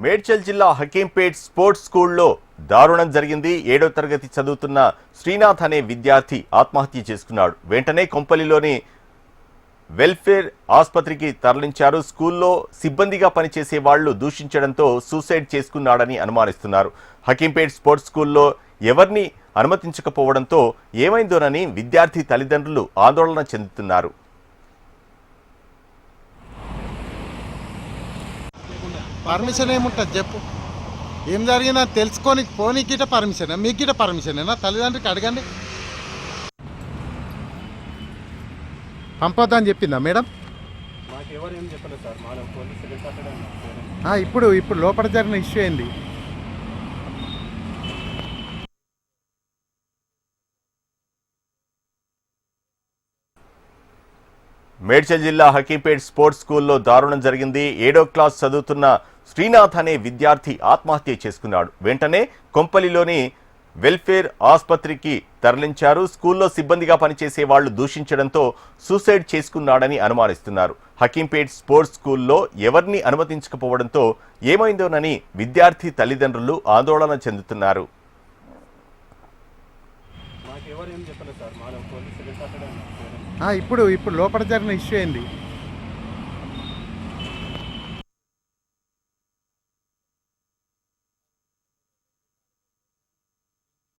మేడ్చల్ జిల్లా హకీంపేట్ స్పోర్ట్స్ స్కూల్లో దారుణం జరిగింది. 7వ తరగతి చదువుతున్న శ్రీనాథ్ అనే విద్యార్థి ఆత్మహత్య చేసుకున్నాడు. వెంటనే కొంపల్లిలోని వెల్ఫేర్ ఆసుపత్రికి తరలించారు. స్కూల్లో సిబ్బందిగా పనిచేసే వాళ్లు దూషించడంతో సూసైడ్ చేసుకున్నాడని అనుమానిస్తున్నారు. హకీంపేట్ స్పోర్ట్స్ స్కూల్లో ఎవరిని అనుమతించకపోవడంతో ఏమైందోనని విద్యార్థి తల్లిదండ్రులు ఆందోళన చెందుతున్నారు. పర్మిషన్ ఏముంటుంది చెప్పు, ఏం జరిగినా తెలుసుకొని పోనీ గిట పర్మిషన్, మీకు గిట పర్మిషనేనా? తల్లిదండ్రికి అడగండి. పంపొద్దని చెప్పిందా మేడం? ఇప్పుడు లోపల జరిగిన ఇష్యూ ఏంది? మేడ్చల్ జిల్లా హకీంపేట్ స్పోర్ట్స్ స్కూల్లో దారుణం జరిగింది. 7వ క్లాస్ చదువుతున్న శ్రీనాథ్ అనే విద్యార్థి ఆత్మహత్య చేసుకున్నాడు. వెంటనే కొంపల్లిలోని వెల్ఫేర్ ఆసుపత్రికి తరలించారు. స్కూల్లో సిబ్బందిగా పనిచేసే వాళ్లు దూషించడంతో సూసైడ్ చేసుకున్నాడని అనుమానిస్తున్నారు. హకీంపేట్ స్పోర్ట్స్ స్కూల్లో ఎవరిని అనుమతించకపోవడంతో ఏమైందోనని విద్యార్థి తల్లిదండ్రులు ఆందోళన చెందుతున్నారు. ఇప్పుడు లోపల జరిగిన ఇష్యూ ఏంది?